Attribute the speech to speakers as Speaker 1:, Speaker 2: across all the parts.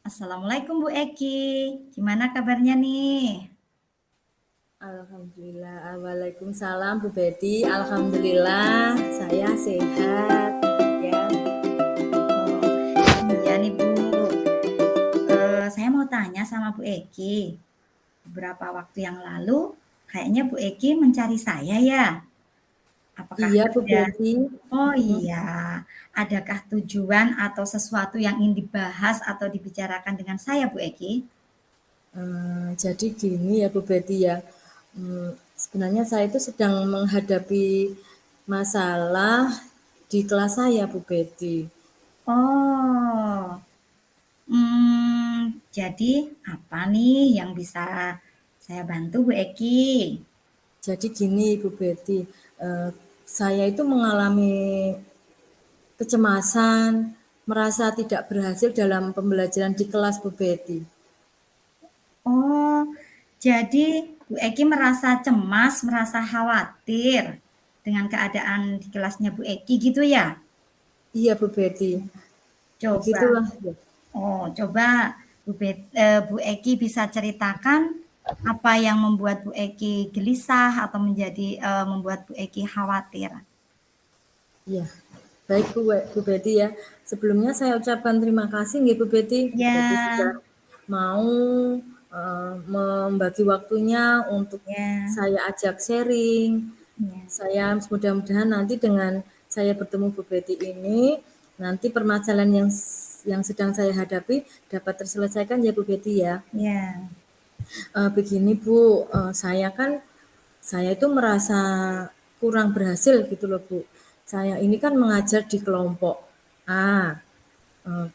Speaker 1: Assalamualaikum Bu Eki, gimana kabarnya nih?
Speaker 2: Alhamdulillah, Waalaikumsalam Bu Betty. Alhamdulillah, saya sehat. Ya,
Speaker 1: Oh, iya nih Bu, saya mau tanya sama Bu Eki. Beberapa waktu yang lalu, kayaknya Bu Eki mencari saya ya. Apakah
Speaker 2: iya Bu
Speaker 1: ada?
Speaker 2: Betty.
Speaker 1: Oh iya, adakah tujuan atau sesuatu yang ingin dibahas atau dibicarakan dengan saya Bu Eki?
Speaker 2: Jadi gini ya Bu Betty ya. Sebenarnya saya itu sedang menghadapi masalah di kelas saya Bu Betty.
Speaker 1: Oh, jadi apa nih yang bisa saya bantu Bu Eki?
Speaker 2: Jadi gini Bu Betty, saya itu mengalami kecemasan, merasa tidak berhasil dalam pembelajaran di kelas Bu Betty.
Speaker 1: Oh, jadi Bu Eki merasa cemas, merasa khawatir dengan keadaan di kelasnya Bu Eki gitu ya?
Speaker 2: Iya Bu Betty,
Speaker 1: Coba,
Speaker 2: begitulah.
Speaker 1: coba Bu Eki bisa ceritakan apa yang membuat Bu Eki gelisah atau membuat Bu Eki khawatir.
Speaker 2: Iya, baik Bu Betty ya. Sebelumnya saya ucapkan terima kasih nggih Bu Betty. Bu Betty sudah
Speaker 1: Ya,
Speaker 2: mau membagi waktunya untuk
Speaker 1: ya,
Speaker 2: saya ajak sharing.
Speaker 1: ya,
Speaker 2: Saya mudah-mudahan nanti dengan saya bertemu Bu Betty ini, nanti permasalahan yang sedang saya hadapi dapat terselesaikan ya Bu Betty ya.
Speaker 1: ya.
Speaker 2: Begini Bu, saya itu merasa kurang berhasil gitu loh Bu. Saya ini kan mengajar di kelompok A,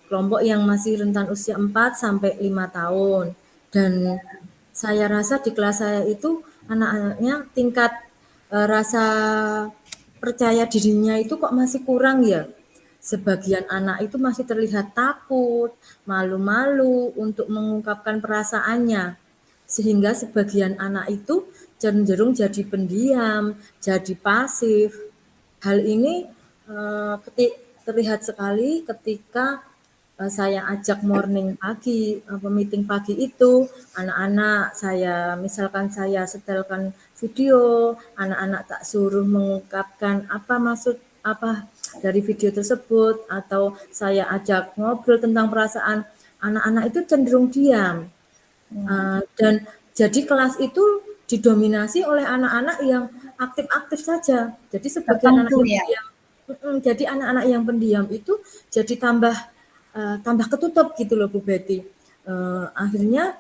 Speaker 2: kelompok yang masih rentan usia 4 sampai 5 tahun. Dan saya rasa di kelas saya itu anak-anaknya tingkat rasa percaya dirinya itu kok masih kurang ya. Sebagian anak itu masih terlihat takut, malu-malu untuk mengungkapkan perasaannya. Sehingga sebagian anak itu cenderung jadi pendiam, jadi pasif. Hal ini terlihat sekali ketika saya ajak morning pagi, meeting pagi itu, anak-anak misalkan saya setelkan video, anak-anak tak suruh mengungkapkan apa maksud apa dari video tersebut, atau saya ajak ngobrol tentang perasaan, anak-anak itu cenderung diam.
Speaker 1: Hmm.
Speaker 2: Dan jadi kelas itu didominasi oleh anak-anak yang aktif-aktif saja. Jadi sebagian anak
Speaker 1: Tertentu
Speaker 2: yang
Speaker 1: ya.
Speaker 2: pendiam, jadi anak-anak yang pendiam itu jadi tambah ketutup gitu loh Bu Betty. Akhirnya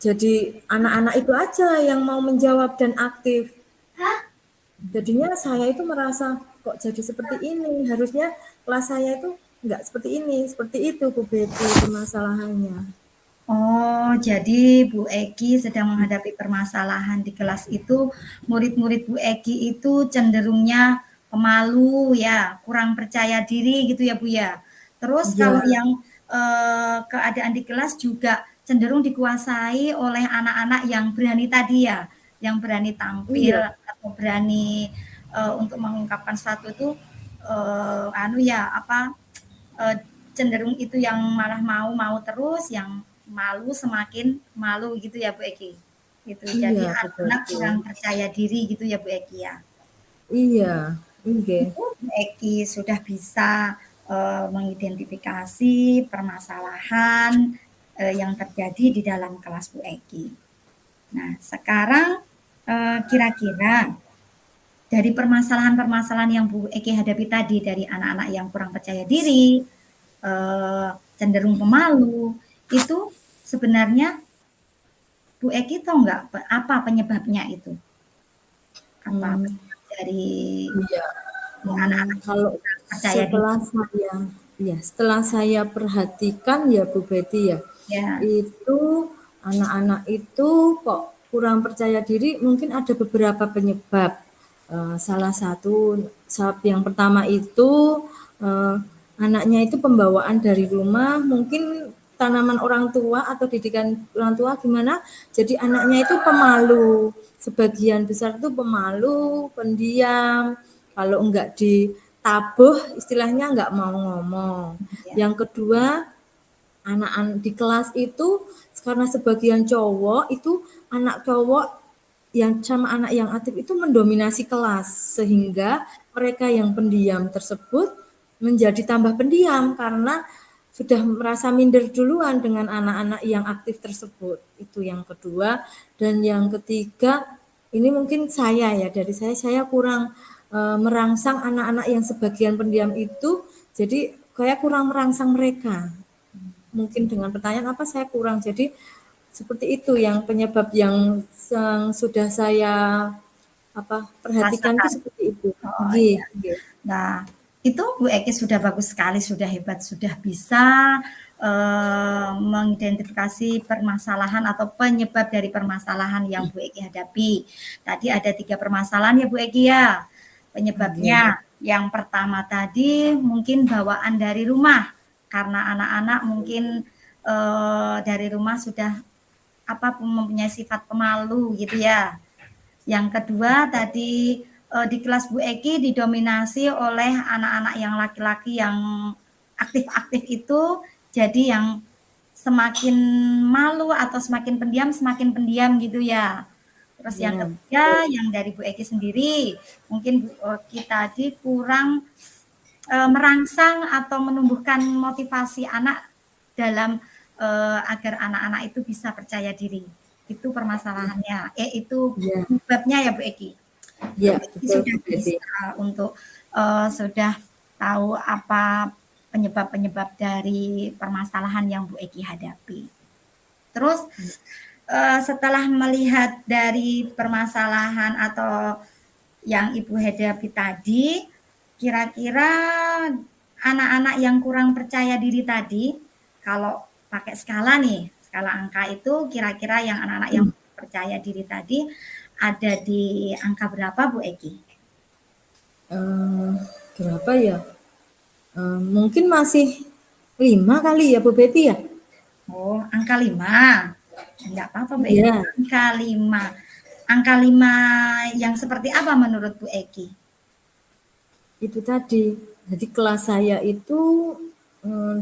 Speaker 2: jadi anak-anak itu aja yang mau menjawab dan aktif. Jadinya saya itu merasa kok jadi seperti ini. Harusnya kelas saya itu nggak seperti ini, seperti itu Bu Betty permasalahannya.
Speaker 1: Oh, jadi Bu Eki sedang menghadapi permasalahan di kelas itu, murid-murid Bu Eki itu cenderungnya pemalu ya, kurang percaya diri gitu ya Bu ya. Terus
Speaker 2: Iya,
Speaker 1: kalau yang keadaan di kelas juga cenderung dikuasai oleh anak-anak yang berani tadi ya, yang berani tampil
Speaker 2: iya,
Speaker 1: atau berani untuk mengungkapkan sesuatu itu eh, cenderung itu yang malah mau terus, yang malu semakin malu gitu ya Bu Eki. Gitu. Jadi
Speaker 2: iya Bu
Speaker 1: anak-anak
Speaker 2: Betty.
Speaker 1: kurang percaya diri gitu ya Bu Eki ya.
Speaker 2: Iya, oke.
Speaker 1: Itu Bu Eki sudah bisa mengidentifikasi permasalahan yang terjadi di dalam kelas Bu Eki. Nah, sekarang kira-kira dari permasalahan-permasalahan yang Bu Eki hadapi tadi dari anak-anak yang kurang percaya diri, cenderung pemalu, itu sebenarnya Bu Eki tahu nggak apa penyebabnya itu? Apa
Speaker 2: Hmm,
Speaker 1: penyebab dari
Speaker 2: iya.
Speaker 1: anak-anak
Speaker 2: Kalau
Speaker 1: kurang percaya diri?
Speaker 2: setelah saya perhatikan ya Bu Betty ya,
Speaker 1: Ya,
Speaker 2: itu anak-anak itu kok kurang percaya diri, mungkin ada beberapa penyebab. Salah satu sebab yang pertama itu, eee, anaknya itu pembawaan dari rumah, mungkin tanaman orang tua atau didikan orang tua gimana, jadi anaknya itu pemalu. Sebagian besar itu pemalu, pendiam, kalau enggak ditabuh istilahnya enggak mau ngomong.
Speaker 1: ya.
Speaker 2: Yang kedua, anak-anak di kelas itu karena sebagian cowok itu anak cowok yang sama anak yang aktif itu mendominasi kelas sehingga mereka yang pendiam tersebut menjadi tambah pendiam karena sudah merasa minder duluan dengan anak-anak yang aktif tersebut. Itu yang kedua. Dan yang ketiga, ini mungkin saya ya, dari saya kurang merangsang anak-anak yang sebagian pendiam itu, jadi kayak kurang merangsang mereka. Mungkin dengan pertanyaan apa saya kurang. Jadi seperti itu yang penyebab yang sudah saya perhatikan itu
Speaker 1: Rasakan.
Speaker 2: seperti itu.
Speaker 1: Oh
Speaker 2: Nggih,
Speaker 1: iya.
Speaker 2: nggih.
Speaker 1: Nah, itu Bu Eki sudah bagus sekali, sudah hebat, sudah bisa mengidentifikasi permasalahan atau penyebab dari permasalahan yang Bu Eki hadapi. Tadi ada 3 permasalahan ya Bu Eki ya,
Speaker 2: Nggih.
Speaker 1: penyebabnya. Yang pertama tadi mungkin bawaan dari rumah, karena anak-anak mungkin dari rumah sudah mempunyai sifat pemalu gitu ya. Yang kedua tadi di kelas Bu Eki didominasi oleh anak-anak yang laki-laki yang aktif-aktif itu, jadi yang semakin malu atau semakin pendiam gitu ya. Terus yang
Speaker 2: Ya,
Speaker 1: ketiga yang dari Bu Eki sendiri, mungkin Bu Eki tadi kurang merangsang atau menumbuhkan motivasi anak dalam agar anak-anak itu bisa percaya diri. Itu permasalahannya. Itu
Speaker 2: ya,
Speaker 1: penyebabnya ya Bu Eki.
Speaker 2: ya,
Speaker 1: Bu Eki
Speaker 2: betul
Speaker 1: sudah
Speaker 2: Bu Betty.
Speaker 1: bisa untuk sudah tahu apa penyebab-penyebab dari permasalahan yang Bu Eki hadapi. Terus setelah melihat dari permasalahan atau yang Ibu hadapi tadi, kira-kira anak-anak yang kurang percaya diri tadi, kalau pakai skala nih, skala angka itu kira-kira yang anak-anak yang percaya diri tadi ada di angka berapa Bu Eki?
Speaker 2: Berapa ya? Mungkin masih 5 kali ya Bu Betty ya?
Speaker 1: Oh, angka 5. Enggak apa-apa Bu Eki.
Speaker 2: Iya,
Speaker 1: Angka 5. Angka 5 yang seperti apa menurut Bu Eki?
Speaker 2: itu tadi. Jadi kelas saya itu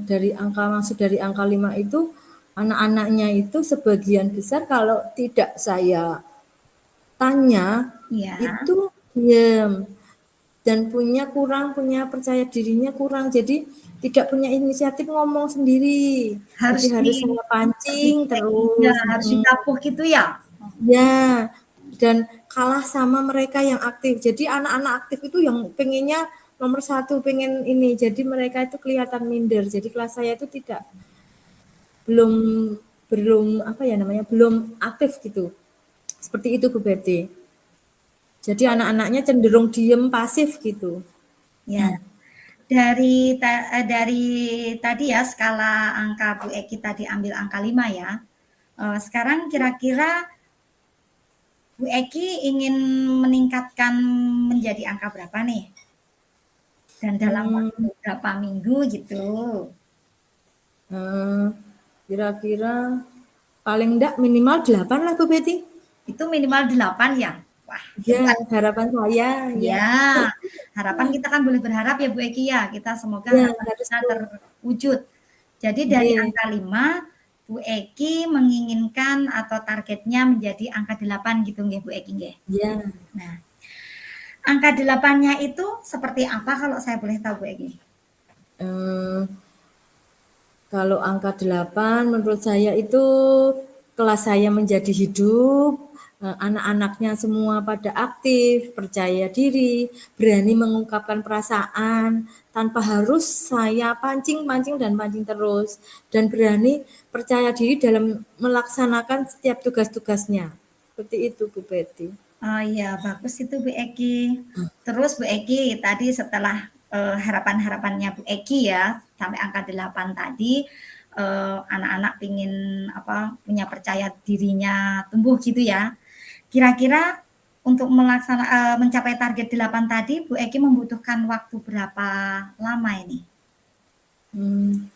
Speaker 2: dari angka masuk dari angka 5 itu anak-anaknya itu sebagian besar kalau tidak saya tanya
Speaker 1: Ya,
Speaker 2: itu diam dan punya percaya dirinya kurang. Jadi tidak punya inisiatif ngomong sendiri. Jadi
Speaker 1: harus
Speaker 2: harus saya
Speaker 1: seperti
Speaker 2: pancing
Speaker 1: Bu Eki, ya,
Speaker 2: terus.
Speaker 1: harus ditapuh gitu ya.
Speaker 2: Ya, dan kalah sama mereka yang aktif. Jadi anak-anak aktif itu yang pengennya nomor 1, pengen ini. Jadi mereka itu kelihatan minder. Jadi kelas saya itu belum belum belum aktif gitu. Seperti itu Bu Betty. Jadi anak-anaknya cenderung diem pasif gitu.
Speaker 1: Ya, dari tadi ya skala angka Bu Eki tadi ambil angka 5 ya. Sekarang kira-kira Bu Eki ingin meningkatkan menjadi angka berapa nih? Dan dalam waktu
Speaker 2: Hmm,
Speaker 1: berapa minggu gitu?
Speaker 2: eh, kira-kira paling enggak minimal 8 lah Bu Betty.
Speaker 1: Itu minimal 8 ya? Wah,
Speaker 2: Ya,
Speaker 1: hebat.
Speaker 2: harapan saya ya.
Speaker 1: Ya, harapan kita kan boleh berharap ya Bu Eki ya. Kita semoga
Speaker 2: Ya,
Speaker 1: harapan
Speaker 2: harus
Speaker 1: kita
Speaker 2: tuh.
Speaker 1: terwujud. Jadi dari
Speaker 2: Oke.
Speaker 1: angka 5, Bu Eki menginginkan atau targetnya menjadi angka 8 gitu nggih Bu Eki nggih.
Speaker 2: Ya.
Speaker 1: Nah, angka 8-nya itu seperti apa kalau saya boleh tahu Bu Eki?
Speaker 2: Eh, Kalau angka 8 menurut saya itu kelas saya menjadi hidup, anak-anaknya semua pada aktif, percaya diri, berani mengungkapkan perasaan tanpa harus saya pancing-pancing dan pancing terus, dan berani percaya diri dalam melaksanakan setiap tugas-tugasnya. Seperti itu Bu Betty.
Speaker 1: Oh iya, bagus itu Bu Eki. Terus Bu Eki tadi setelah harapan-harapannya Bu Eki ya sampai angka 8 tadi anak-anak pingin punya percaya dirinya tumbuh gitu ya. Kira-kira untuk mencapai target 8 tadi Bu Eki membutuhkan waktu berapa lama ini?
Speaker 2: Hmm,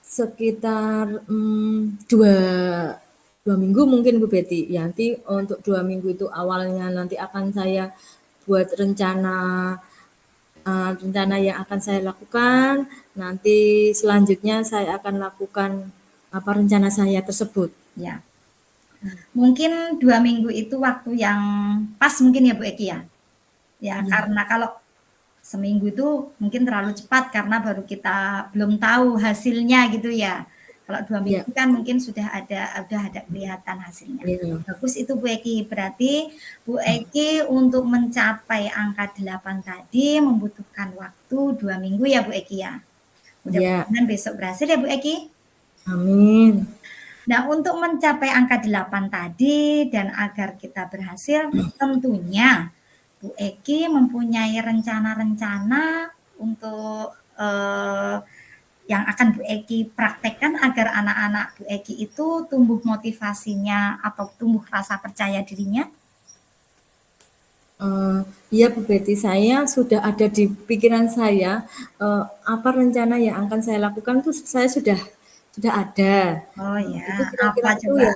Speaker 2: Sekitar 2 2 minggu mungkin Bu Betty. Ya, nanti untuk 2 minggu itu awalnya nanti akan saya buat rencana rencana yang akan saya lakukan, nanti selanjutnya saya akan lakukan apa rencana saya tersebut.
Speaker 1: Ya. Mungkin 2 minggu itu waktu yang pas mungkin ya Bu Eki ya? Ya,
Speaker 2: Iya,
Speaker 1: karena kalau seminggu itu mungkin terlalu cepat karena baru kita belum tahu hasilnya gitu ya. Kalau 2
Speaker 2: iya,
Speaker 1: minggu kan mungkin sudah ada kelihatan hasilnya.
Speaker 2: iya.
Speaker 1: Bagus itu Bu Eki. Berarti Bu Eki untuk mencapai angka 8 tadi membutuhkan waktu 2 minggu ya Bu Eki ya.
Speaker 2: Iya,
Speaker 1: Mudah-mudahan besok berhasil ya Bu Eki.
Speaker 2: amin.
Speaker 1: Nah, untuk mencapai angka 8 tadi dan agar kita berhasil, tentunya Bu Eki mempunyai rencana-rencana untuk yang akan Bu Eki praktekkan agar anak-anak Bu Eki itu tumbuh motivasinya atau tumbuh rasa percaya dirinya.
Speaker 2: Eh, Iya Bu Betty, saya sudah ada di pikiran saya apa rencana yang akan saya lakukan tuh saya sudah ada.
Speaker 1: Oh ya,
Speaker 2: Itu
Speaker 1: apa
Speaker 2: kira-kira itu
Speaker 1: coba?
Speaker 2: ya.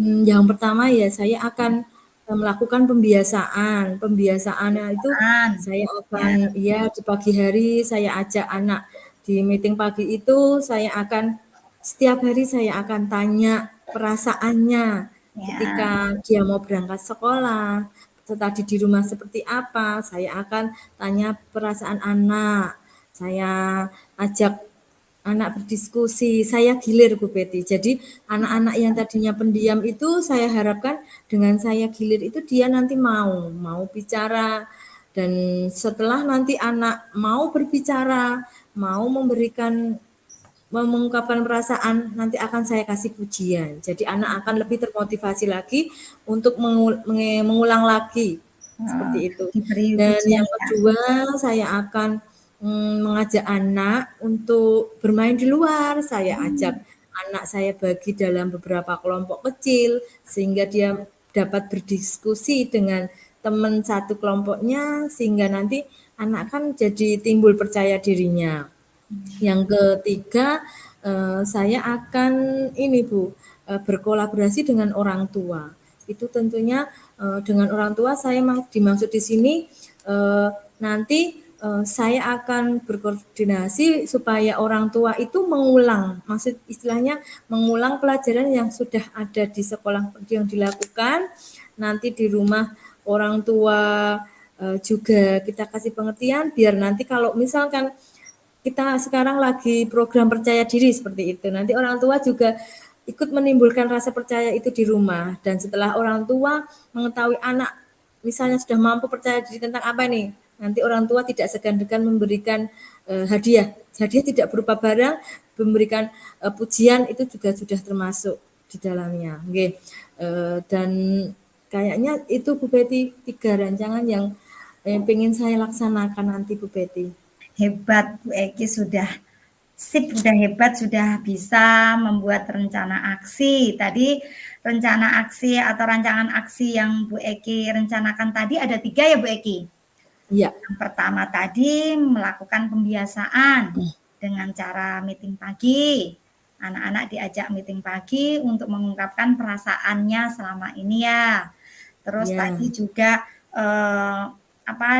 Speaker 2: Yang pertama ya saya akan melakukan pembiasaan. Pembiasaannya itu
Speaker 1: An,
Speaker 2: saya
Speaker 1: ya,
Speaker 2: akan ya di pagi hari saya ajak anak di meeting pagi itu saya akan setiap hari saya akan tanya perasaannya ketika
Speaker 1: ya,
Speaker 2: dia mau berangkat sekolah, tadi di rumah seperti apa, saya akan tanya perasaan anak. Saya ajak anak berdiskusi, saya gilir Bu Betty. Jadi anak-anak yang tadinya pendiam itu saya harapkan dengan saya gilir itu dia nanti mau bicara dan setelah nanti anak mau berbicara, mau mengungkapkan perasaan, nanti akan saya kasih pujian. Jadi anak akan lebih termotivasi lagi untuk mengulang lagi seperti itu.
Speaker 1: diberi
Speaker 2: Dan
Speaker 1: pujian
Speaker 2: yang
Speaker 1: ya.
Speaker 2: kedua, saya akan mengajak anak untuk bermain di luar. Saya ajak anak saya bagi dalam beberapa kelompok kecil sehingga dia dapat berdiskusi dengan teman satu kelompoknya sehingga nanti anak kan jadi timbul percaya dirinya. Yang ketiga, saya akan ini Bu, berkolaborasi dengan orang tua. Itu tentunya dengan orang tua saya dimaksud di sini nanti saya akan berkoordinasi supaya orang tua itu mengulang, maksud istilahnya mengulang pelajaran yang sudah ada di sekolah yang dilakukan, nanti di rumah orang tua juga kita kasih pengertian biar nanti kalau misalkan kita sekarang lagi program percaya diri seperti itu. Nanti orang tua juga ikut menimbulkan rasa percaya itu di rumah. Dan setelah orang tua mengetahui anak misalnya sudah mampu percaya diri tentang apa nih, nanti orang tua tidak segan-segan memberikan hadiah. Hadiah tidak berupa barang, memberikan pujian itu juga sudah termasuk di dalamnya. Oke. Dan kayaknya itu Bu Betty 3 rancangan yang pengen saya laksanakan nanti Bu Betty.
Speaker 1: Hebat Bu Eki sudah sip, sudah hebat, sudah bisa membuat rencana aksi. Tadi rencana aksi atau rancangan aksi yang Bu Eki rencanakan tadi ada 3 ya Bu Eki?
Speaker 2: Iya.
Speaker 1: Yang pertama tadi melakukan pembiasaan dengan cara meeting pagi. Anak-anak diajak meeting pagi untuk mengungkapkan perasaannya selama ini ya. Terus
Speaker 2: Ya,
Speaker 1: tadi juga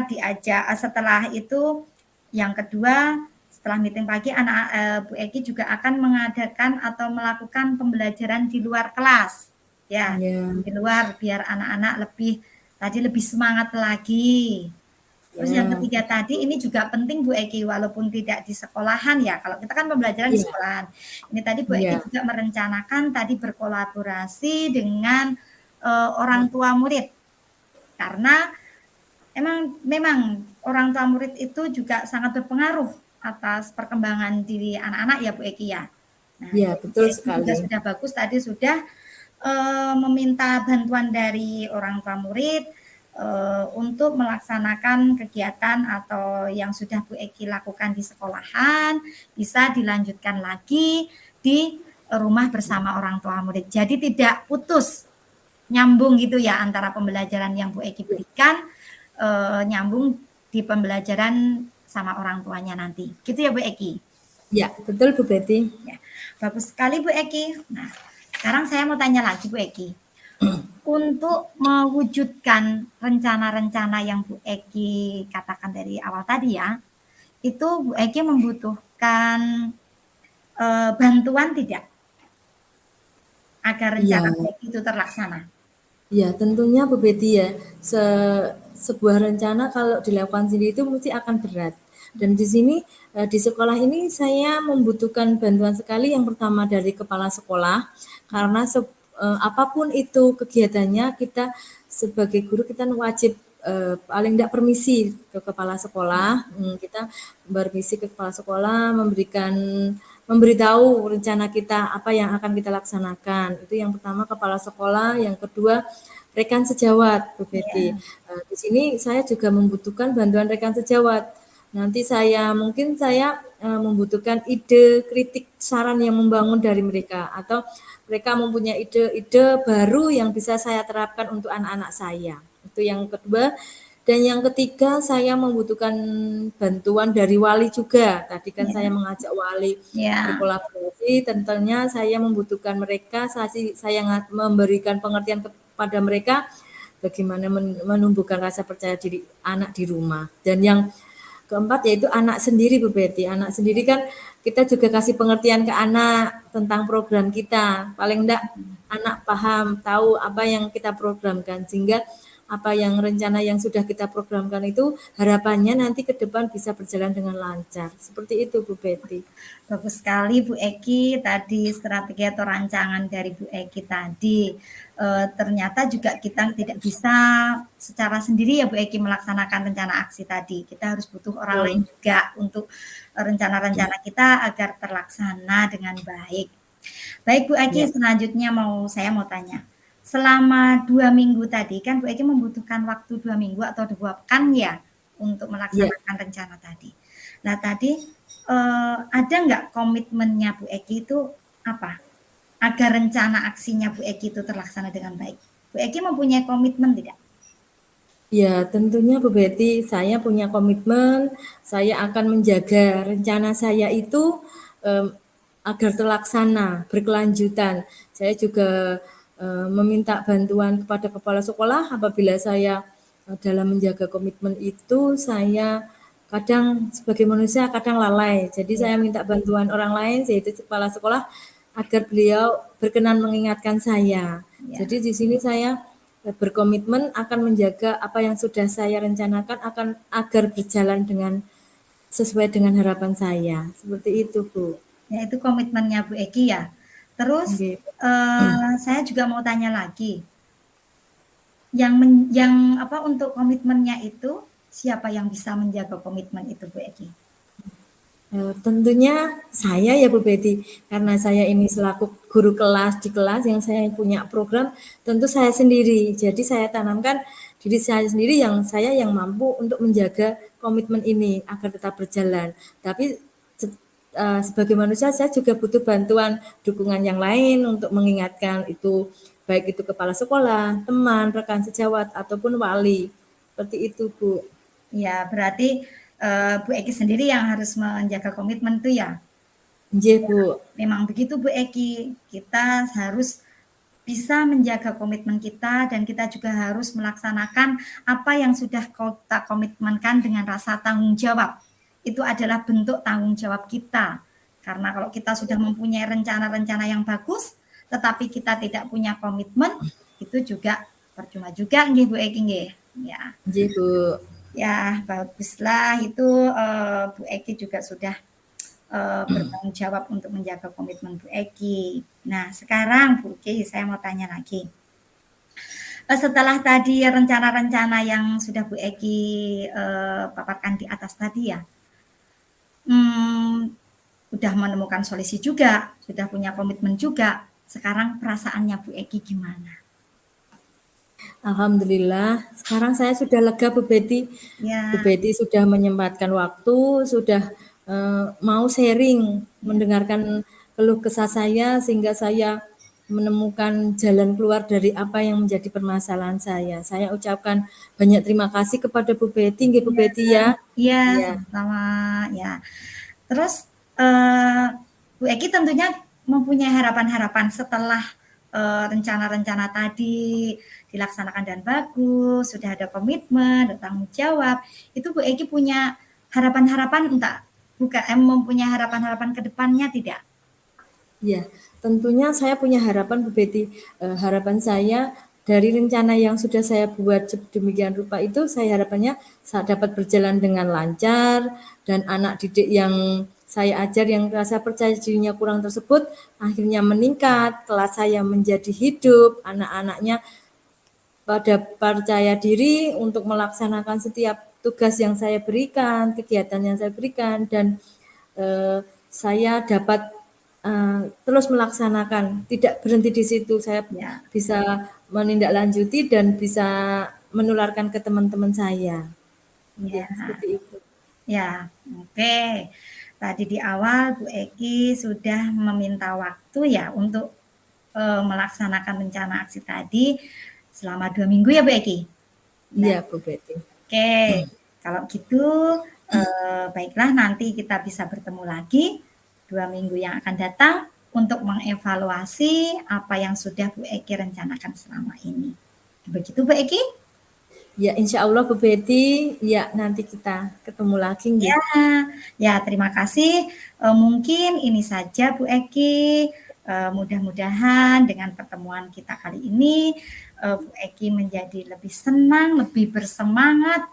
Speaker 1: diajak setelah itu yang kedua setelah meeting pagi Bu Eki juga akan mengadakan atau melakukan pembelajaran di luar kelas ya,
Speaker 2: ya,
Speaker 1: di luar biar anak-anak lebih semangat lagi. Terus yang
Speaker 2: ya,
Speaker 1: ketiga tadi ini juga penting Bu Eki walaupun tidak di sekolahan ya. Kalau kita kan pembelajaran di
Speaker 2: iya,
Speaker 1: sekolahan. Ini tadi Bu Eki
Speaker 2: iya,
Speaker 1: juga merencanakan tadi berkolaborasi dengan orang tua murid. Karena memang orang tua murid itu juga sangat berpengaruh atas perkembangan diri anak-anak ya Bu Eki ya. Nah,
Speaker 2: iya,
Speaker 1: jadi Bu
Speaker 2: betul
Speaker 1: Eki juga
Speaker 2: sekali.
Speaker 1: sudah bagus tadi sudah meminta bantuan dari orang tua murid untuk melaksanakan kegiatan atau yang sudah Bu Eki lakukan di sekolahan bisa dilanjutkan lagi di rumah bersama orang tua murid. Jadi tidak putus nyambung gitu ya antara pembelajaran yang Bu Eki berikan nyambung di pembelajaran sama orang tuanya nanti. Gitu ya Bu Eki.
Speaker 2: Iya, betul Bu Betty.
Speaker 1: Ya, bagus sekali Bu Eki. Nah, sekarang saya mau tanya lagi Bu Eki. untuk mewujudkan rencana-rencana yang Bu Eki katakan dari awal tadi ya, itu Bu Eki membutuhkan bantuan tidak agar
Speaker 2: Iya,
Speaker 1: rencana Bu Eki itu terlaksana?
Speaker 2: iya tentunya Bu Betty ya, sebuah rencana kalau dilakukan sendiri itu mesti akan berat. Dan di sini di sekolah ini saya membutuhkan bantuan sekali yang pertama dari kepala sekolah karena apapun itu kegiatannya kita sebagai guru kita wajib paling tidak permisi ke kepala sekolah, kita permisi ke kepala sekolah memberitahu rencana kita apa yang akan kita laksanakan. Itu yang pertama kepala sekolah, yang kedua rekan sejawat, Bu Betty.
Speaker 1: Ya,
Speaker 2: Di sini saya juga membutuhkan bantuan rekan sejawat. Nanti mungkin saya membutuhkan ide, kritik, saran yang membangun dari mereka atau mereka mempunyai ide-ide baru yang bisa saya terapkan untuk anak-anak saya. Itu yang kedua. Dan yang ketiga, saya membutuhkan bantuan dari wali juga. Tadi kan
Speaker 1: ya,
Speaker 2: saya mengajak wali
Speaker 1: ya,
Speaker 2: berkolaborasi, tentunya saya membutuhkan mereka, saya memberikan pengertian kepada mereka bagaimana menumbuhkan rasa percaya diri anak di rumah. Dan yang keempat yaitu anak sendiri Bu Betty. Anak sendiri kan kita juga kasih pengertian ke anak tentang program kita. Paling enggak anak paham, tahu apa yang kita programkan sehingga apa yang rencana yang sudah kita programkan itu harapannya nanti ke depan bisa berjalan dengan lancar. Seperti itu Bu Betty.
Speaker 1: bagus sekali Bu Eki tadi strategi atau rancangan dari Bu Eki tadi. Ternyata juga kita tidak bisa secara sendiri ya Bu Eki melaksanakan rencana aksi tadi. Kita harus butuh orang lain juga untuk rencana-rencana kita agar terlaksana dengan baik. Baik Bu
Speaker 2: Ya,
Speaker 1: Eki, selanjutnya saya mau tanya. Selama 2 minggu tadi kan Bu Eki membutuhkan waktu 2 minggu atau 2 pekan ya untuk
Speaker 2: ya.
Speaker 1: melaksanakan rencana tadi. Nah tadi ada nggak komitmennya Bu Eki itu apa? Agar rencana aksinya Bu Eki itu terlaksana dengan baik. Bu Eki mempunyai komitmen tidak?
Speaker 2: Ya, tentunya Bu Betty, saya punya komitmen, saya akan menjaga rencana saya itu agar terlaksana, berkelanjutan. Saya juga meminta bantuan kepada kepala sekolah apabila saya dalam menjaga komitmen itu saya kadang sebagai manusia kadang lalai. Jadi
Speaker 1: Ya,
Speaker 2: saya minta bantuan orang lain yaitu kepala sekolah agar beliau berkenan mengingatkan saya.
Speaker 1: ya.
Speaker 2: Jadi di sini saya berkomitmen akan menjaga apa yang sudah saya rencanakan agar berjalan sesuai dengan harapan saya. Seperti itu, Bu.
Speaker 1: Ya itu komitmennya Bu Eki ya. Terus
Speaker 2: Oke.
Speaker 1: saya juga mau tanya lagi. Apa untuk komitmennya itu siapa yang bisa menjaga komitmen itu Bu Eki?
Speaker 2: Tentunya saya ya Bu Betty, karena saya ini selaku guru kelas di kelas yang saya punya program, tentu saya sendiri. Jadi saya tanamkan diri saya sendiri yang mampu untuk menjaga komitmen ini agar tetap berjalan. Tapi sebagai manusia saya juga butuh bantuan dukungan yang lain untuk mengingatkan itu baik itu kepala sekolah, teman, rekan sejawat ataupun wali. Seperti itu, Bu.
Speaker 1: Ya berarti Bu Eki sendiri yang harus menjaga komitmen itu ya.
Speaker 2: Nggih, Bu.
Speaker 1: Memang begitu Bu Eki. Kita harus bisa menjaga komitmen kita dan kita juga harus melaksanakan apa yang sudah kita komitmenkan dengan rasa tanggung jawab. Itu adalah bentuk tanggung jawab kita. Karena kalau kita sudah mempunyai rencana-rencana yang bagus, tetapi kita tidak punya komitmen, itu juga percuma juga nggih Bu Eki nggih. Ya.
Speaker 2: Nggih, Bu.
Speaker 1: Ya, baguslah itu Bu Eki juga sudah bertanggung jawab untuk menjaga komitmen Bu Eki. Nah, sekarang Bu Eki saya mau tanya lagi. Setelah tadi rencana-rencana yang sudah Bu Eki paparkan di atas tadi ya, udah menemukan solusi juga, sudah punya komitmen juga. Sekarang perasaannya Bu Eki gimana?
Speaker 2: Alhamdulillah, sekarang saya sudah lega Bu Betty. Bu
Speaker 1: Ya,
Speaker 2: Betty sudah menyempatkan waktu, sudah mau sharing,
Speaker 1: ya,
Speaker 2: mendengarkan keluh kesah saya sehingga saya menemukan jalan keluar dari apa yang menjadi permasalahan saya. Saya ucapkan banyak terima kasih kepada Bu Betty, nggih Bu
Speaker 1: ya,
Speaker 2: Betty ya.
Speaker 1: ya,
Speaker 2: Iya.
Speaker 1: sama-sama. Ya, terus eh, Bu Eki tentunya mempunyai harapan-harapan setelah rencana-rencana tadi dilaksanakan dan bagus, sudah ada komitmen, ada tanggung jawab, itu Bu Eki punya harapan-harapan entah mempunyai harapan-harapan ke depannya tidak?
Speaker 2: Ya, tentunya saya punya harapan Bu Betty. Harapan saya dari rencana yang sudah saya buat demikian rupa itu, saya harapannya saya dapat berjalan dengan lancar dan anak didik yang saya ajar yang rasa percaya dirinya kurang tersebut akhirnya meningkat, kelas saya menjadi hidup, anak-anaknya pada percaya diri untuk melaksanakan setiap tugas yang saya berikan, kegiatan yang saya berikan, dan saya dapat terus melaksanakan, tidak berhenti di situ. Saya
Speaker 1: Ya,
Speaker 2: bisa menindaklanjuti dan bisa menularkan ke teman-teman saya. Ya,
Speaker 1: ya,
Speaker 2: seperti itu.
Speaker 1: ya, oke. Tadi di awal Bu Eki sudah meminta waktu ya untuk melaksanakan rencana aksi tadi selama 2 minggu ya Bu Eki. Nah,
Speaker 2: Iya, Bu Betty.
Speaker 1: oke, kalau gitu baiklah nanti kita bisa bertemu lagi 2 minggu yang akan datang untuk mengevaluasi apa yang sudah Bu Eki rencanakan selama ini. Begitu Bu Eki?
Speaker 2: Ya, insya Allah Bu Betty. Ya, nanti kita ketemu lagi.
Speaker 1: Ya,
Speaker 2: Nggih.
Speaker 1: ya terima kasih. Mungkin ini saja Bu Eki. Mudah-mudahan dengan pertemuan kita kali ini Bu Eki menjadi lebih senang, lebih bersemangat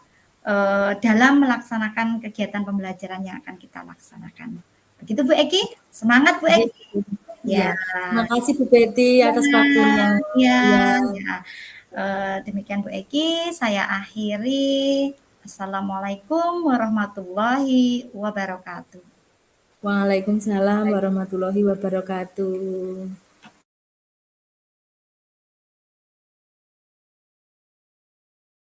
Speaker 1: dalam melaksanakan kegiatan pembelajaran yang akan kita laksanakan. Begitu Bu Eki? Semangat Bu Eki.
Speaker 2: Iya,
Speaker 1: Ya,
Speaker 2: terima kasih Bu Betty
Speaker 1: ya,
Speaker 2: atas waktunya.
Speaker 1: ya,
Speaker 2: Ya,
Speaker 1: ya. Demikian Bu Eki, saya akhiri. Assalamualaikum warahmatullahi wabarakatuh.
Speaker 2: Waalaikumsalam warahmatullahi wabarakatuh.